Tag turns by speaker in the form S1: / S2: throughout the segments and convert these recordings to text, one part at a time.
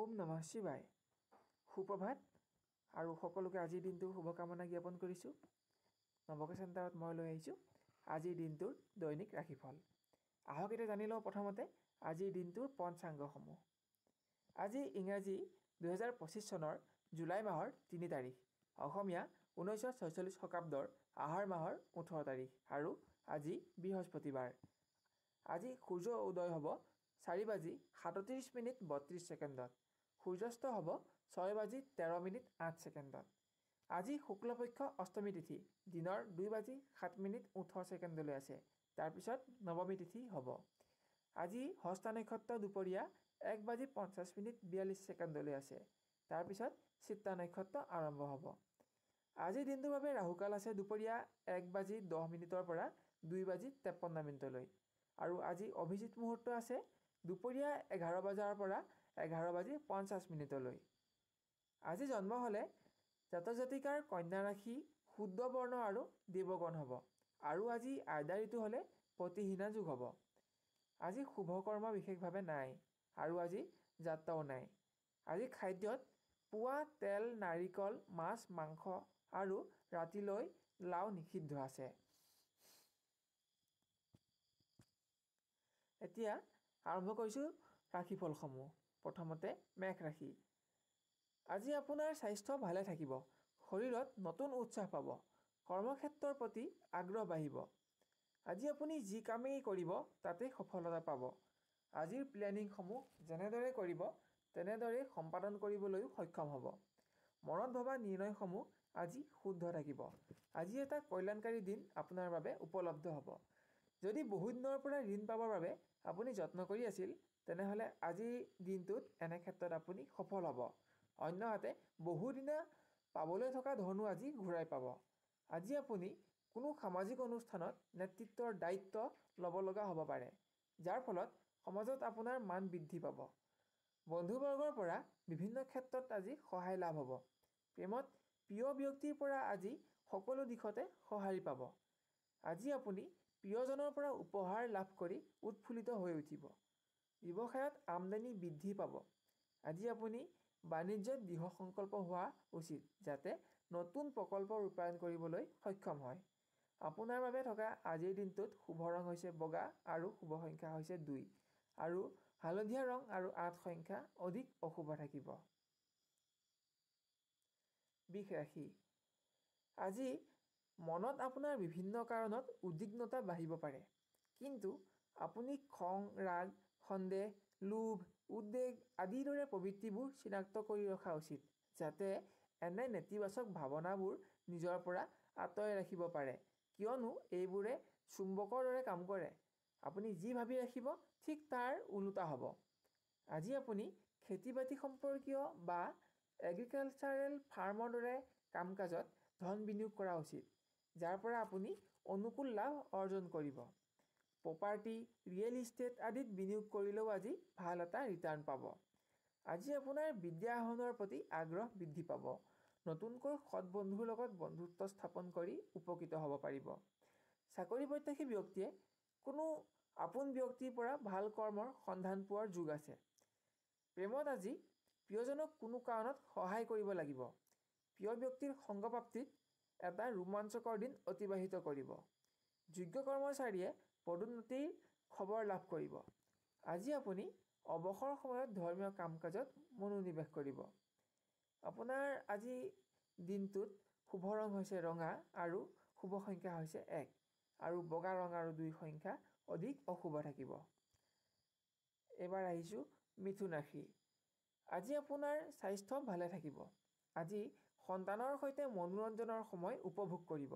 S1: ওম নমঃ শিৱায়। সুপ্ৰভাত আৰু সকলোকে আজিৰ দিনটোৰ শুভকামনা জ্ঞাপন কৰিছোঁ। নৱকে চেণ্টাৰত মই লৈ আহিছোঁ আজিৰ দিনটোৰ দৈনিক ৰাশিফল। আহক এতিয়া জানি লওঁ প্ৰথমতে আজিৰ দিনটোৰ পঞ্চাংগসমূহ। আজি ইংৰাজী 2025 চনৰ জুলাই মাহৰ 3 তাৰিখ, অসমীয়া 1946 শকাব্দৰ আহাৰ মাহৰ 18 তাৰিখ আৰু আজি বৃহস্পতিবাৰ। আজি সূৰ্য উদয় হ'ব 4:37:32। সূৰ্যাস্ত হ'ব 6:13:08। আজি শুক্লপক্ষ অষ্টমী তিথি দিনৰ 2:07:18 আছে। তাৰপিছত নৱমী তিথি হ'ব। আজি হস্তা নক্ষত্ৰ দুপৰীয়া 1:50:42 আছে। তাৰপিছত চিত্তা নক্ষত্ৰ আৰম্ভ হ'ব। আজিৰ দিনটোৰ বাবে ৰাহুকাল আছে দুপৰীয়া 1:10 পৰা 2:53 আৰু আজি অভিজিত মুহূৰ্ত আছে দুপৰীয়া 11 বজাৰ পৰা 11:50। আজি জন্ম হ'লে জাতক জাতিকাৰ কন্যা ৰাশি, শুদ্ধ বৰ্ণ আৰু দেৱগণ হ'ব আৰু আজি আইদা ঋতু হ'লে প্ৰতিহীনা যোগ হ'ব। আজি শুভকৰ্ম বিশেষভাৱে নাই আৰু আজি যাত্ৰাও নাই। আজি খাদ্যত পুৱা তেল, নাৰিকল, মাছ, মাংস আৰু ৰাতিলৈ লাও নিষিদ্ধ আছে। এতিয়া আৰম্ভ কৰিছোঁ ৰাশিফলসমূহ। প্ৰথমতে মেষ ৰাশি। আজি আপোনাৰ স্বাস্থ্য ভালে থাকিব। শৰীৰত নতুন উৎসাহ পাব। কৰ্মক্ষেত্ৰৰ প্ৰতি আগ্ৰহ বাঢ়িব। আজি আপুনি যি কামেই কৰিব তাতেই সফলতা পাব। আজিৰ প্লেনিংসমূহ যেনেদৰে কৰিব তেনেদৰে সম্পাদন কৰিবলৈও সক্ষম হ'ব। মনত ভবা নিৰ্ণয়সমূহ আজি শুদ্ধ থাকিব। আজি এটা কল্যাণকাৰী দিন আপোনাৰ বাবে উপলব্ধ হ'ব। যদি বহুদিনৰ পৰা ঋণ পাবৰ বাবে আপুনি যত্ন কৰি আছিল তেনেহ'লে আজিৰ দিনটোত এনে ক্ষেত্ৰত আপুনি সফল হ'ব। অন্যহাতে বহুদিনা পাবলৈ থকা ধনো আজি ঘূৰাই পাব। আজি আপুনি কোনো সামাজিক অনুষ্ঠানত নেতৃত্বৰ দায়িত্ব ল'ব লগা হ'ব পাৰে, যাৰ ফলত সমাজত আপোনাৰ মান বৃদ্ধি পাব। বন্ধুবৰ্গৰ পৰা বিভিন্ন ক্ষেত্ৰত আজি সহায় লাভ হ'ব। প্ৰেমত প্ৰিয় ব্যক্তিৰ পৰা আজি সকলো দিশতে সঁহাৰি পাব। আজি আপুনি প্ৰিয়জনৰ পৰা উপহাৰ লাভ কৰি উৎফুল্লিত হৈ উঠিব। ব্যৱসায়ত আমদানি বৃদ্ধি পাব। আজি আপুনি বাণিজ্যত দৃঢ় সংকল্প হোৱা উচিত যাতে নতুন প্ৰকল্প ৰূপায়ণ কৰিবলৈ সক্ষম হয়। আপোনাৰ বাবে থকা আজিৰ দিনটোত শুভ ৰং হৈছে বগা আৰু শুভ সংখ্যা হৈছে 2 আৰু হালধীয়া ৰং আৰু 8 সংখ্যা অধিক অশুভ থাকিব। বৃষ ৰাশি। আজি মনত আপোনাৰ বিভিন্ন কাৰণত উদ্বিগ্নতা বাঢ়িব পাৰে, কিন্তু আপুনি খং, ৰাগ, সন্দেহ, লোভ, উদ্বেগ আদিৰ দৰে প্ৰবৃত্তিবোৰ চিনাক্ত কৰি ৰখা উচিত যাতে এনে নেতিবাচক ভাৱনাবোৰ নিজৰ পৰা আঁতৰাই ৰাখিব পাৰে, কিয়নো এইবোৰে চুম্বকৰ দৰে কাম কৰে। আপুনি যি ভাবি ৰাখিব ঠিক তাৰ ওলোটা হ'ব। আজি আপুনি খেতি-বাতি সম্পৰ্কীয় বা এগ্ৰিকালচাৰেল ফাৰ্মৰ দৰে কাম-কাজত ধন বিনিয়োগ কৰা উচিত, যাৰ পৰা আপুনি অনুকূল লাভ অৰ্জন কৰিব। প্ৰপাৰ্টি, ৰিয়েল ইষ্টেট আদিত বিনিয়োগ কৰিলেও আজি ভাল এটা ৰিটাৰ্ণ পাব। আজি আপোনাৰ বিদ্যা আহৰণৰ প্ৰতি আগ্ৰহ বৃদ্ধি পাব। নতুনকৈ সৎ বন্ধুৰ লগত বন্ধুত্ব স্থাপন কৰি উপকৃত হ'ব পাৰিব। চাকৰি প্ৰত্যাশী ব্যক্তিয়ে কোনো আপোন ব্যক্তিৰ পৰা ভাল কৰ্মৰ সন্ধান পোৱাৰ যোগ আছে। প্ৰেমত আজি প্ৰিয়জনক কোনো কাৰণত সহায় কৰিব লাগিব। প্ৰিয় ব্যক্তিৰ সংগপ্ৰাপ্তিত এটা ৰোমাঞ্চকৰ দিন অতিবাহিত কৰিব। যোগ্য কৰ্মচাৰীয়ে পদোন্নতিৰ খবৰ লাভ কৰিব। আজি আপুনি অৱসৰ সময়ত ধৰ্মীয় কাম-কাজত মনোনিৱেশ কৰিব। আপোনাৰ আজি দিনটোত শুভ ৰং হৈছে ৰঙা আৰু শুভ সংখ্যা হৈছে 1 আৰু বগা ৰং আৰু 2 সংখ্যা অধিক অশুভ থাকিব। এইবাৰ আহিছোঁ মিথুন ৰাশি। আজি আপোনাৰ স্বাস্থ্য ভালে থাকিব। আজি সন্তানৰ সৈতে মনোৰঞ্জনৰ সময় উপভোগ কৰিব।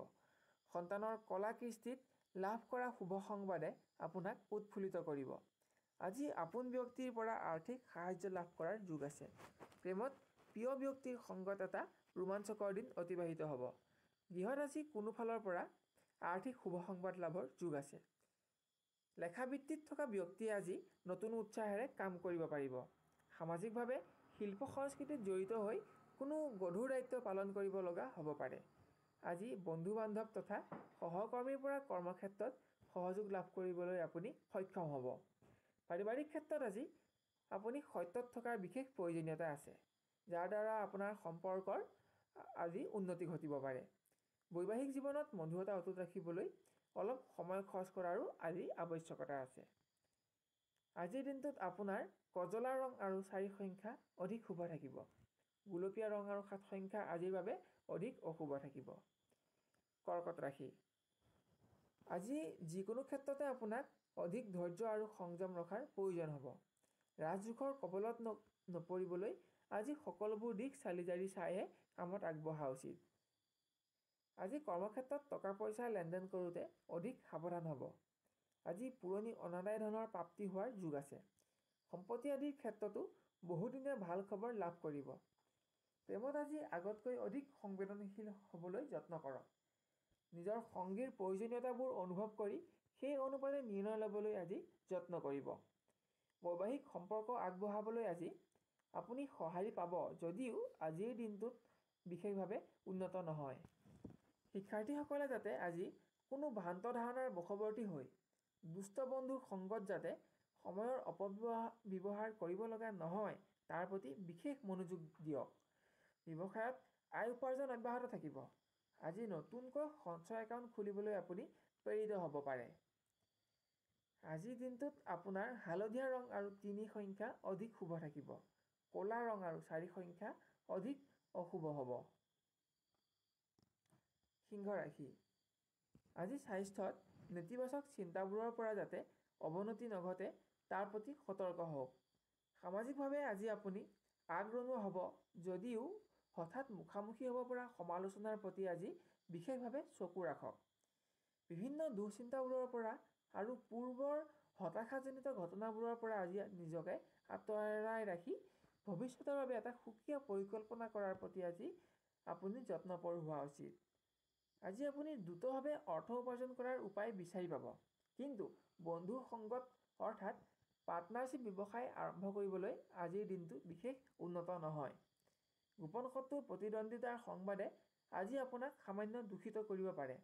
S1: সন্তানৰ কলা কৃষ্টিত লাভ কৰা শুভ সংবাদে আপোনাক উৎফুল্লিত কৰিব। আজি আপোন ব্যক্তিৰ পৰা আৰ্থিক সাহায্য লাভ কৰাৰ যোগ আছে। প্ৰেমত প্ৰিয় ব্যক্তিৰ সংগত এটা ৰোমাঞ্চকৰ দিন অতিবাহিত হ'ব। গৃহত আজি কোনো ফালৰ পৰা আৰ্থিক শুভ সংবাদ লাভৰ যোগ আছে। লেখাবৃত্তিত থকা ব্যক্তিয়ে আজি নতুন উৎসাহেৰে কাম কৰিব পাৰিব। সামাজিকভাৱে শিল্প সংস্কৃতিত জড়িত হৈ কোনো গধুৰ দায়িত্ব পালন কৰিব লগা হ'ব পাৰে। আজি বন্ধু-বান্ধৱ তথা সহকৰ্মীৰ পৰা কৰ্মক্ষেত্ৰত সহযোগ লাভ কৰিবলৈ আপুনি সক্ষম হ'ব। পাৰিবাৰিক ক্ষেত্ৰত আজি আপুনি সত্যত থকাৰ বিশেষ প্ৰয়োজনীয়তা আছে, যাৰ দ্বাৰা আপোনাৰ সম্পৰ্কৰ আজি উন্নতি ঘটিব পাৰে। বৈবাহিক জীৱনত মধুৰতা অটুট ৰাখিবলৈ অলপ সময় খৰচ কৰাৰো আজি আৱশ্যকতা আছে। আজিৰ দিনটোত আপোনাৰ কজলা ৰং আৰু 4 সংখ্যা অধিক শুভ থাকিব। গুলপীয়া ৰং আৰু 7 সংখ্যা আজিৰ বাবে অধিক অশুভ থাকিব। কৰ্কট ৰাশি। আজি যিকোনো ক্ষেত্ৰতে আপোনাক অধিক ধৈৰ্য আৰু সংযম ৰখাৰ প্ৰয়োজন হ'ব। ৰাজযোখৰ কবলত নপৰিবলৈ আজি সকলোবোৰ দিশ চালি জাৰি চাইহে কামত আগবঢ়া উচিত। আজি কৰ্মক্ষেত্ৰত টকা পইচা লেনদেন কৰোঁতে অধিক সাৱধান হ'ব। আজি পুৰণি অনাদায় ধনৰ প্ৰাপ্তি হোৱাৰ যোগ আছে। সম্পত্তি আদিৰ ক্ষেত্ৰতো বহুদিনীয়া ভাল খবৰ লাভ কৰিব। প্ৰেমত আজি আগতকৈ অধিক সংবেদনশীল হ'বলৈ যত্ন কৰক। নিজৰ সংগীৰ প্ৰয়োজনীয়তাবোৰ অনুভৱ কৰি সেই অনুপাতে নিৰ্ণয় ল'বলৈ আজি যত্ন কৰিব। বৈবাহিক সম্পৰ্ক আগবঢ়াবলৈ আজি আপুনি সঁহাৰি পাব, যদিও আজিৰ দিনটোত বিশেষভাৱে উন্নত নহয়। শিক্ষাৰ্থীসকলে যাতে আজি কোনো ভ্ৰান্ত ধাৰণাৰ বশৱৰ্তী হৈ দুষ্ট বন্ধুৰ সংগত যাতে সময়ৰ অপব্যৱহাৰ কৰিব লগা নহয়, তাৰ প্ৰতি বিশেষ মনোযোগ দিয়ক। ব্যৱসায়ত আয় উপাৰ্জন অব্যাহত থাকিব। আজি নতুনকৈ সঞ্চয় একাউণ্ট খুলিবলৈ আপুনি প্ৰেৰিত হ'ব পাৰে। আজিৰ দিনটোত আপোনাৰ হালধীয়া ৰং আৰু 3 সংখ্যা অধিক শুভ থাকিব। ক'লা ৰং আৰু 4 সংখ্যা অধিক অশুভ হ'ব। সিংহ ৰাশি। আজি স্বাস্থ্যত নেতিবাচক চিন্তাবোৰৰ পৰা যাতে অৱনতি নঘটে তাৰ প্ৰতি সতৰ্ক হওক। সামাজিকভাৱে আজি আপুনি আগৰণুৱা হ'ব, যদিও হঠাৎ মুখামুখি হ'ব পৰা সমালোচনাৰ প্ৰতি আজি বিশেষভাৱে চকু ৰাখক। বিভিন্ন দুশ্চিন্তাবোৰৰ পৰা আৰু পূৰ্বৰ হতাশাজনিত ঘটনাবোৰৰ পৰা আজি নিজকে আঁতৰাই ৰাখি ভৱিষ্যতৰ বাবে এটা সুকীয়া পৰিকল্পনা কৰাৰ প্ৰতি আজি আপুনি যত্নপৰ হোৱা উচিত। আজি আপুনি দ্ৰুতভাৱে অৰ্থ উপাৰ্জন কৰাৰ উপায় বিচাৰি পাব, কিন্তু বন্ধুৰ সংগত অৰ্থাৎ পাৰ্টনাৰশ্বিপ ব্যৱসায় আৰম্ভ কৰিবলৈ আজিৰ দিনটো বিশেষ উন্নত নহয়। গোপন শত্ৰুৰ প্ৰতিদ্বন্দ্বিতাৰ সংবাদে আজি আপোনাক সামান্য দূষিত কৰিব পাৰে।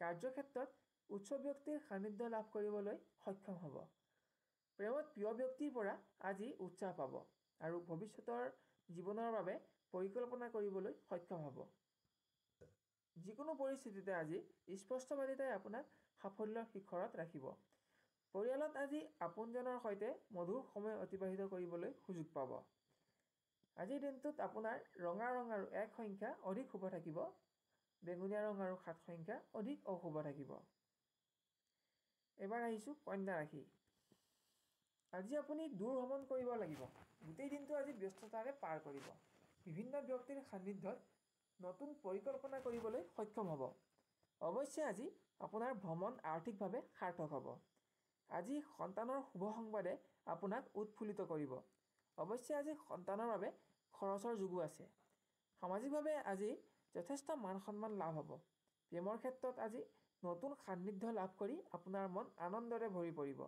S1: কাৰ্যক্ষেত্ৰত উচ্চ ব্যক্তিৰ সান্নিধ্য লাভ কৰিবলৈ সক্ষম হ'ব। প্ৰেমত প্ৰিয় ব্যক্তিৰ পৰা আজি উৎসাহ পাব আৰু ভৱিষ্যতৰ জীৱনৰ বাবে পৰিকল্পনা কৰিবলৈ সক্ষম হ'ব। যিকোনো পৰিস্থিতিতে আজি স্পষ্টবাদিতাই আপোনাক সাফল্যৰ শিখৰত ৰাখিব। পৰিয়ালত আজি আপোনজনৰ সৈতে মধুৰ সময় অতিবাহিত কৰিবলৈ সুযোগ পাব। আজিৰ দিনটোত আপোনাৰ ৰঙা ৰং আৰু 1 সংখ্যা অধিক শুভ থাকিব। বেঙুনীয়া ৰং আৰু 7 সংখ্যা অধিক অশুভ থাকিব। এবাৰ আহিছোঁ কন্যা ৰাশি। আজি আপুনি দূৰ ভ্ৰমণ কৰিব লাগিব। গোটেই দিনটো আজি ব্যস্ততাৰে পাৰ কৰিব। বিভিন্ন ব্যক্তিৰ সান্নিধ্যত নতুন পৰিকল্পনা কৰিবলৈ সক্ষম হ'ব। অৱশ্যে আজি আপোনাৰ ভ্ৰমণ আৰ্থিকভাৱে সাৰ্থক হ'ব। আজি সন্তানৰ শুভ সংবাদে আপোনাক উৎফুল্লিত কৰিব। অৱশ্যে আজি সন্তানৰ বাবে খৰচৰ যোগো আছে। সামাজিকভাৱে আজি যথেষ্ট মান সন্মান লাভ হ'ব। প্ৰেমৰ ক্ষেত্ৰত আজি নতুন সান্নিধ্য লাভ কৰি আপোনাৰ মন আনন্দৰে ভৰি পৰিব।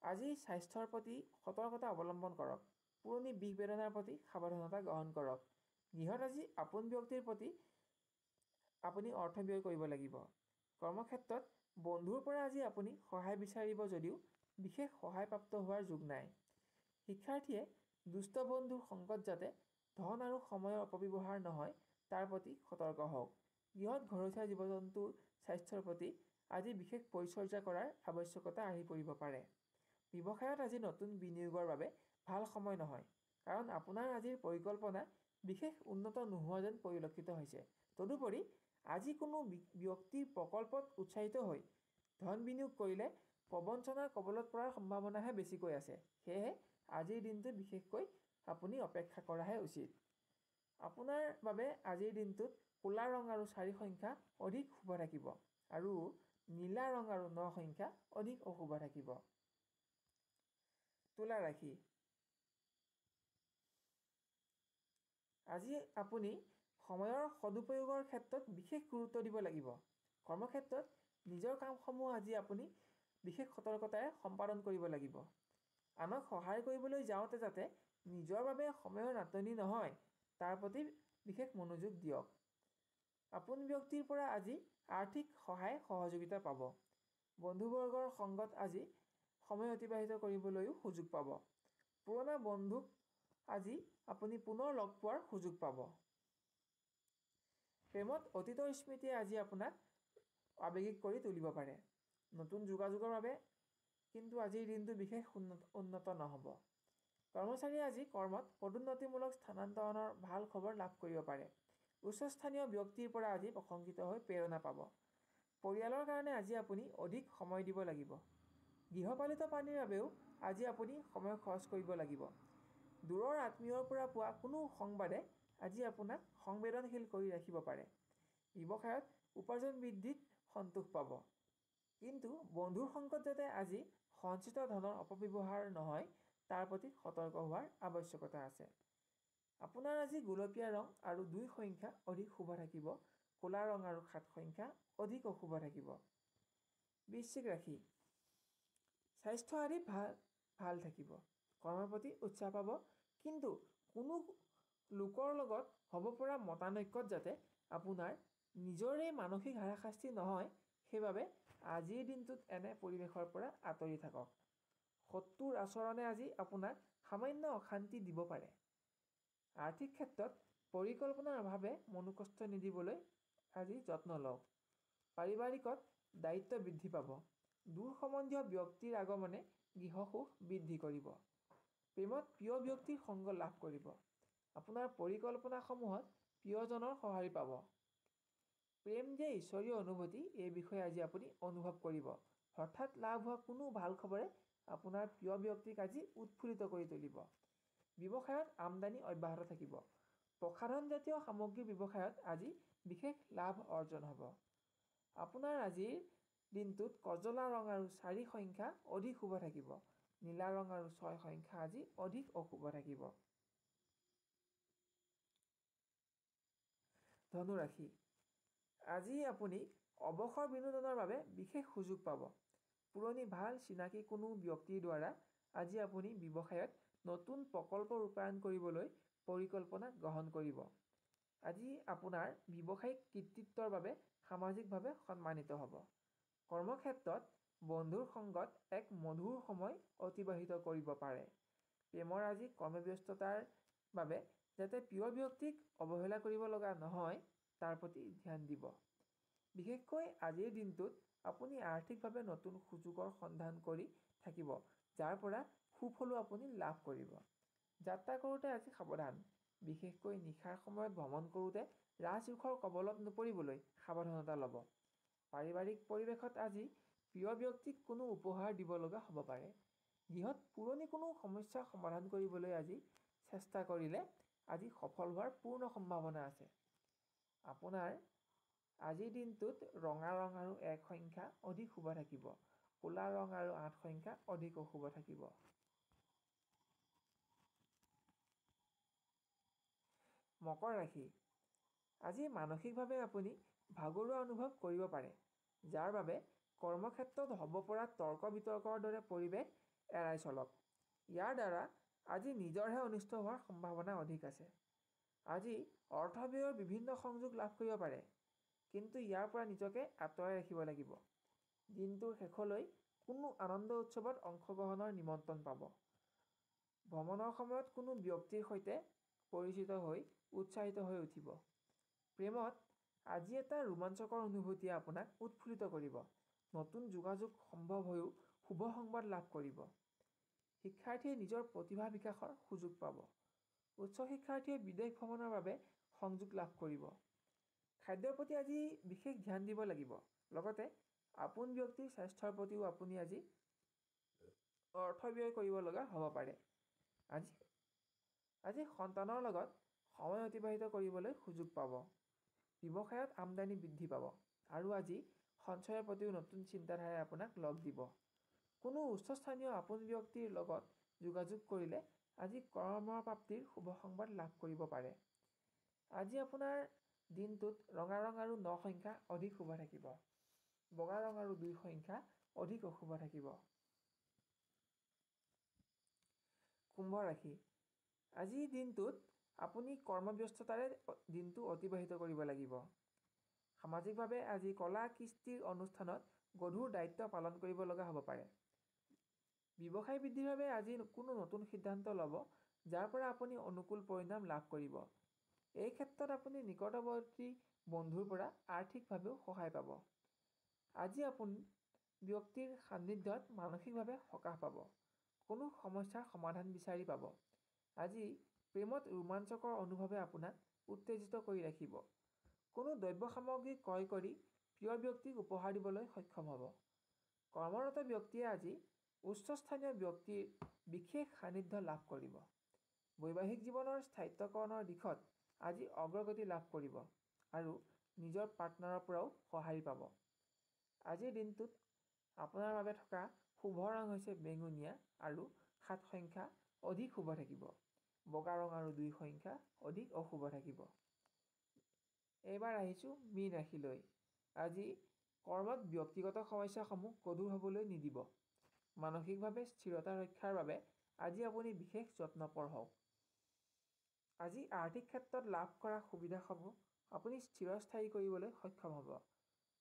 S1: আজি স্বাস্থ্যৰ প্ৰতি সতৰ্কতা অৱলম্বন কৰক। পুৰণি বিষ বেদনাৰ প্ৰতি সাৱধানতা গ্ৰহণ কৰক। গৃহত আজি আপোন ব্যক্তিৰ প্ৰতি আপুনি অৰ্থ ব্যয় কৰিব লাগিব। কৰ্মক্ষেত্ৰত বন্ধুৰ পৰা আজি আপুনি সহায় বিচাৰিব, যদিও বিশেষ সহায়প্ৰাপ্ত হোৱাৰ যোগ নাই। শিক্ষাৰ্থীয়ে দুষ্ট বন্ধুৰ সংগত যাতে ধন আৰু সময়ৰ অপব্যৱহাৰ নহয় তাৰ প্ৰতি সতৰ্ক হওক। গৃহত ঘৰচীয়া জীৱ জন্তুৰ স্বাস্থ্যৰ প্ৰতি আজি বিশেষ পৰিচৰ্যা কৰাৰ আৱশ্যকতা আহি পৰিব পাৰে। ব্যৱসায়ত আজি নতুন বিনিয়োগৰ বাবে ভাল সময় নহয়, কাৰণ আপোনাৰ আজিৰ পৰিকল্পনা বিশেষ উন্নত নোহোৱা যেন পৰিলক্ষিত হৈছে। তদুপৰি আজি কোনো ব্যক্তিৰ প্ৰকল্পত উৎসাহিত হৈ ধন বিনিয়োগ কৰিলে প্ৰবঞ্চনাৰ কবলত পৰাৰ সম্ভাৱনাহে বেছিকৈ আছে। সেয়েহে আজিৰ দিনটোত বিশেষকৈ আপুনি অপেক্ষা কৰাহে উচিত। আপোনাৰ বাবে আজিৰ দিনটোত ক'লা ৰং আৰু 4 সংখ্যা অধিক শুভ থাকিব আৰু নীলা ৰং আৰু 9 সংখ্যা অধিক অশুভ থাকিব। তুলা ৰাশি। আজি আপুনি সময়ৰ সদুপয়োগৰ ক্ষেত্ৰত বিশেষ গুৰুত্ব দিব লাগিব। কৰ্মক্ষেত্ৰত নিজৰ কামসমূহ আজি আপুনি বিশেষ সতৰ্কতাৰে সম্পাদন কৰিব লাগিব। আনক সহায় কৰিবলৈ যাওঁতে যাতে নিজৰ বাবে সময়ৰ নাটনি নহয় তাৰ প্ৰতি বিশেষ মনোযোগ দিয়ক। আপোন ব্যক্তিৰ পৰা আজি আৰ্থিক সহায় সহযোগিতা পাব। বন্ধুবৰ্গৰ সংগত আজি সময় অতিবাহিত কৰিবলৈও সুযোগ পাব। পুৰণা বন্ধুক আজি আপুনি পুনৰ লগ পোৱাৰ সুযোগ পাব। প্ৰেমত অতীতৰ স্মৃতিয়ে আজি আপোনাক আৱেগিক কৰি তুলিব পাৰে। নতুন যোগাযোগৰ বাবে কিন্তু আজিৰ দিনটো বিশেষ উন্নত নহ'ব। কৰ্মচাৰীয়ে আজি কৰ্মত পদোন্নতিমূলক স্থানান্তৰণৰ ভাল খবৰ লাভ কৰিব পাৰে। উচ্চস্থানীয় ব্যক্তিৰ পৰা আজি প্ৰশংসিত হৈ প্ৰেৰণা পাব। পৰিয়ালৰ কাৰণে আজি আপুনি অধিক সময় দিব লাগিব। গৃহপালিত প্ৰাণীৰ বাবেও আজি আপুনি সময় খৰচ কৰিব লাগিব। দূৰৰ আত্মীয়ৰ পৰা পোৱা কোনো সংবাদে আজি আপোনাক সংবেদনশীল কৰি ৰাখিব পাৰে। ব্যৱসায়ত উপাৰ্জন বৃদ্ধিত সন্তোষ পাব। কিন্তু বন্ধুৰ সংকট যাতে আজি সঞ্চিত ধনৰ অপব্যৱহাৰ নহয় তাৰ প্ৰতি সতৰ্ক হোৱাৰ আৱশ্যকতা আছে। আপোনাৰ আজি গুলপীয়া ৰং আৰু 2 সংখ্যা অধিক শুভ থাকিব। ক'লা ৰং আৰু 7 সংখ্যা অধিক অশুভ থাকিব। বৃশ্চিক ৰাশি, স্বাস্থ্য আদি ভাল থাকিব। কৰ্মৰ প্ৰতি উৎসাহ পাব। কিন্তু কোনো লোকৰ লগত হ'ব পৰা মতানৈক্যত যাতে আপোনাৰ নিজৰে মানসিক হাৰাশাস্তি নহয় সেইবাবে আজিৰ দিনটোত এনে পৰিৱেশৰ পৰা আঁতৰি থাকক। শত্ৰুৰ আচৰণে আজি আপোনাক সামান্য অশান্তি দিব পাৰে। আৰ্থিক ক্ষেত্ৰত পৰিকল্পনাৰ অভাৱে মনোকষ্ট নিদিবলৈ আজি যত্ন লওক। পাৰিবাৰিকত দায়িত্ব বৃদ্ধি পাব। দূৰ সম্বন্ধীয় ব্যক্তিৰ আগমনে গৃহসুখ বৃদ্ধি কৰিব। প্ৰেমত প্ৰিয় ব্যক্তিৰ সংগ লাভ কৰিব। আপোনাৰ পৰিকল্পনাসমূহত প্ৰিয়জনৰ সঁহাৰি পাব। প্ৰেম যে ঈশ্বৰীয় অনুভূতি এই বিষয়ে আজি আপুনি অনুভৱ কৰিব। হঠাৎ লাভ হোৱা কোনো ভাল খবৰে আপোনাৰ প্ৰিয় ব্যক্তিক আজি উৎফুল্লিত কৰি তুলিব। ব্যৱসায়ত আমদানি অব্যাহত থাকিব। প্ৰসাধনজাতীয় সামগ্ৰীৰ ব্যৱসায়ত আজি বিশেষ লাভ অৰ্জন হ'ব। আপোনাৰ আজিৰ দিনটোত কজলা ৰং আৰু 4 সংখ্যা অধিক শুভ থাকিব। নীলা ৰং আৰু 6 সংখ্যা আজি অধিক অশুভ থাকিব। ধনু ৰাশি, আজি আপুনি অৱসৰ বিনোদনৰ বাবে বিশেষ সুযোগ পাব। পুৰণি ভাল চিনাকি কোনো ব্যক্তিৰ দ্বাৰা আজি আপুনি ব্যৱসায়ত নতুন প্ৰকল্প ৰূপায়ণ কৰিবলৈ পৰিকল্পনা গ্ৰহণ কৰিব। আজি আপোনাৰ ব্যৱসায়িক কৃতিত্বৰ বাবে সামাজিকভাৱে সন্মানিত হ'ব। কৰ্মক্ষেত্ৰত বন্ধুৰ সংগত এক মধুৰ সময় অতিবাহিত কৰিব পাৰে। প্ৰেমৰ আজি কৰ্মব্যস্ততাৰ বাবে যাতে প্ৰিয় ব্যক্তিক অৱহেলা কৰিব লগা নহয় তাৰ প্ৰতি ধ্যান দিব। বিশেষকৈ আজিৰ দিনটোত আপুনি আৰ্থিকভাৱে নতুন সুযোগৰ সন্ধান কৰি থাকিব যাৰ পৰা সুফলো আপুনি লাভ কৰিব। যাত্ৰা কৰোঁতে আজি সাৱধান। বিশেষকৈ নিশাৰ সময়ত ভ্ৰমণ কৰোঁতে ৰাজকোষৰ কবলত নপৰিবলৈ সাৱধানতা ল'ব। পাৰিবাৰিক পৰিৱেশত আজি প্ৰিয় ব্যক্তিক কোনো উপহাৰ দিব লগা হ'ব পাৰে। গৃহত পুৰণি কোনো সমস্যা সমাধান কৰিবলৈ আজি চেষ্টা কৰিলে আজি সফল হোৱাৰ পূৰ্ণ সম্ভাৱনা আছে। আপোনাৰ আজিৰ দিনটোত ৰঙা ৰং আৰু 1 সংখ্যা অধিক শুভ থাকিব। ক'লা ৰং আৰু 8 সংখ্যা অধিক অশুভ থাকিব। মকৰ ৰাশি, আজি মানসিকভাৱে আপুনি ভাগৰুৱা অনুভৱ কৰিব পাৰে যাৰ বাবে কৰ্মক্ষেত্ৰত হ'ব পৰা তৰ্ক বিতৰ্কৰ দৰে পৰিৱেশ এৰাই চলক। ইয়াৰ দ্বাৰা আজি নিজৰহে অনিষ্ট হোৱাৰ সম্ভাৱনা অধিক আছে। আজি অৰ্থ ব্যয়ৰ বিভিন্ন সংযোগ লাভ কৰিব পাৰে। কিন্তু ইয়াৰ পৰা নিজকে আঁতৰাই ৰাখিব লাগিব। দিনটোৰ শেষলৈ কোনো আনন্দ উৎসৱত অংশগ্ৰহণৰ নিমন্ত্ৰণ পাব। ভ্ৰমণৰ সময়ত কোনো ব্যক্তিৰ সৈতে পৰিচিত হৈ উৎসাহিত হৈ উঠিব। প্ৰেমত আজি এটা ৰোমাঞ্চকৰ অনুভূতিয়ে আপোনাক উৎফুল্লিত কৰিব। নতুন যোগাযোগ সম্ভৱ হৈও শুভ সংবাদ লাভ কৰিব। শিক্ষাৰ্থীয়ে নিজৰ প্ৰতিভা বিকাশৰ সুযোগ পাব। উচ্চ শিক্ষাৰ্থীয়ে বিদেশ ভ্ৰমণৰ বাবে সংযোগ লাভ কৰিব। খাদ্যৰ প্ৰতি আজি বিশেষ ধ্যান দিব লাগিব। লগতে আপোন ব্যক্তিৰ স্বাস্থ্যৰ প্ৰতিও আপুনি আজি অৰ্থ ব্যয় কৰিব লগা হ'ব পাৰে। আজি সন্তানৰ লগত সময় অতিবাহিত কৰিবলৈ সুযোগ পাব। ব্যৱসায়ত আমদানি বৃদ্ধি পাব। আৰু আজি সঞ্চয়ৰ প্ৰতিও নতুন চিন্তাধাৰাই আপোনাক লগ দিব। কোনো উচ্চস্থানীয় আপোন ব্যক্তিৰ লগত যোগাযোগ কৰিলে আজি কৰ্মপ্ৰাপ্তিৰ শুভ সংবাদ লাভ কৰিব পাৰে। আজি আপোনাৰ দিনটোত ৰঙা ৰং আৰু 9 সংখ্যা অধিক শুভ থাকিব। বগা ৰং আৰু 2 সংখ্যা অধিক অশুভ থাকিব। কুম্ভ ৰাশি, আজিৰ দিনটোত আপুনি কৰ্মব্যস্ততাৰে দিনটো অতিবাহিত কৰিব লাগিব। সামাজিকভাৱে আজি কলা কৃষ্টিৰ অনুষ্ঠানত গধুৰ দায়িত্ব পালন কৰিব লগা হ'ব পাৰে। ব্যৱসায় বৃদ্ধিৰ বাবে আজি কোনো নতুন সিদ্ধান্ত ল'ব যাৰ পৰা আপুনি অনুকূল পৰিণাম লাভ কৰিব। এই ক্ষেত্ৰত আপুনি নিকটৱৰ্তী বন্ধুৰ পৰা আৰ্থিকভাৱেও সহায় পাব। আজি আপুনি ব্যক্তিৰ সান্নিধ্যত মানসিকভাৱে সকাহ পাব। কোনো সমস্যাৰ সমাধান বিচাৰি পাব। আজি প্ৰেমত ৰোমাঞ্চকৰ অনুভৱে আপোনাক উত্তেজিত কৰি ৰাখিব। কোনো দ্ৰব্য সামগ্ৰী ক্ৰয় কৰি প্ৰিয় ব্যক্তিক উপহাৰ দিবলৈ সক্ষম হ'ব। কৰ্মৰত ব্যক্তিয়ে আজি উচ্চস্থানীয় ব্যক্তিৰ বিশেষ সান্নিধ্য লাভ কৰিব। বৈবাহিক জীৱনৰ স্থায়িত্বকৰণৰ দিশত আজি অগ্ৰগতি লাভ কৰিব আৰু নিজৰ পাৰ্টনাৰৰ পৰাও সঁহাৰি পাব। আজিৰ দিনটোত আপোনাৰ বাবে থকা শুভ ৰং হৈছে বেঙুনীয়া আৰু 7 সংখ্যা অধিক শুভ থাকিব। বগা ৰং আৰু 2 সংখ্যা অধিক অশুভ থাকিব। এইবাৰ আহিছোঁ মীন ৰাশিলৈ। আজি কৰ্মত ব্যক্তিগত সমস্যাসমূহ গধুৰ হ'বলৈ নিদিব। মানসিকভাৱে স্থিৰতা ৰক্ষাৰ বাবে আজি আপুনি বিশেষ যত্নপৰ হওক। আজি আৰ্থিক ক্ষেত্ৰত লাভ কৰা সুবিধাসমূহ আপুনি স্থিৰস্থায়ী কৰিবলৈ সক্ষম হ'ব।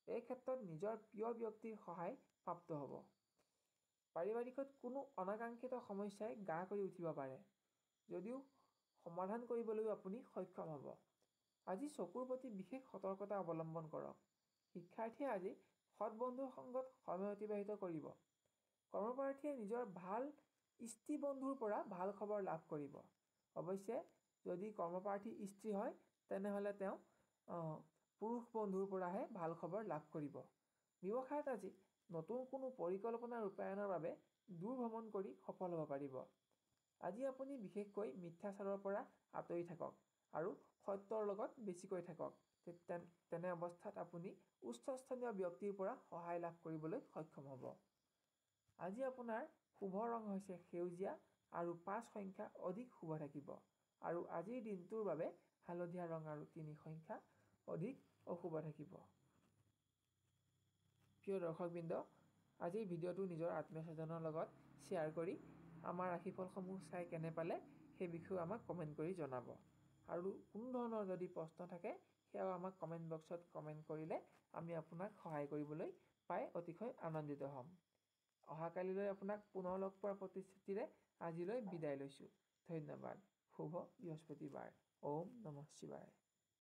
S1: এই ক্ষেত্ৰত নিজৰ প্ৰিয় ব্যক্তিৰ সহায় প্ৰাপ্ত হ'ব। পাৰিবাৰিকত কোনো অনাকাংক্ষিত সমস্যাই গা কৰি উঠিব পাৰে, যদিও সমাধান কৰিবলৈও আপুনি সক্ষম হ'ব। আজি চকুৰ প্ৰতি বিশেষ সতৰ্কতা অৱলম্বন কৰক। শিক্ষাৰ্থীয়ে আজি সৎ বন্ধুৰ সংগত সময় অতিবাহিত কৰিব। কৰ্মপ্ৰাৰ্থীয়ে নিজৰ ভাল ইষ্টি বন্ধুৰ পৰা ভাল খবৰ লাভ কৰিব। অৱশ্যে যদি কৰ্মপ্ৰাৰ্থী স্ত্ৰী হয় তেনেহ'লে তেওঁ পুৰুষ বন্ধুৰ পৰাহে ভাল খবৰ লাভ কৰিব। ব্যৱসায়ত আজি নতুন কোনো পৰিকল্পনা ৰূপায়ণৰ বাবে দূৰ ভ্ৰমণ কৰি সফল হ'ব পাৰিব। আজি আপুনি বিশেষকৈ মিথ্যাচাৰৰ পৰা আঁতৰি থাকক আৰু সত্যৰ লগত বেছিকৈ থাকক। তেনে অৱস্থাত আপুনি উচ্চস্থানীয় ব্যক্তিৰ পৰা সহায় লাভ কৰিবলৈ সক্ষম হ'ব। আজি আপোনাৰ শুভ ৰং হৈছে সেউজীয়া আৰু 5 সংখ্যা অধিক শুভ থাকিব আৰু আজিৰ দিনটোৰ বাবে হালধীয়া ৰং আৰু 3 সংখ্যা অধিক অশুভ থাকিব। প্ৰিয় দৰ্শকবৃন্দ, আজিৰ ভিডিঅ'টো নিজৰ আত্মীয় স্বজনৰ লগত শ্বেয়াৰ কৰি আমাৰ ৰাশিফলসমূহ চাই কেনে পালে সেই বিষয়ে আমাক কমেণ্ট কৰি জনাব। আৰু কোনো ধৰণৰ যদি প্ৰশ্ন থাকে সেয়াও আমাক কমেণ্ট বক্সত কমেণ্ট কৰিলে আমি আপোনাক সহায় কৰিবলৈ পাই অতিশয় আনন্দিত হ'ম। অহাকালিলৈ আপোনাক পুনৰ লগ পোৱাৰ প্ৰতিশ্ৰুতিৰে আজিলৈ বিদায় লৈছোঁ। ধন্যবাদ। শুভ বৃহস্পতিবাৰ। ওম নমঃ শিৱায়।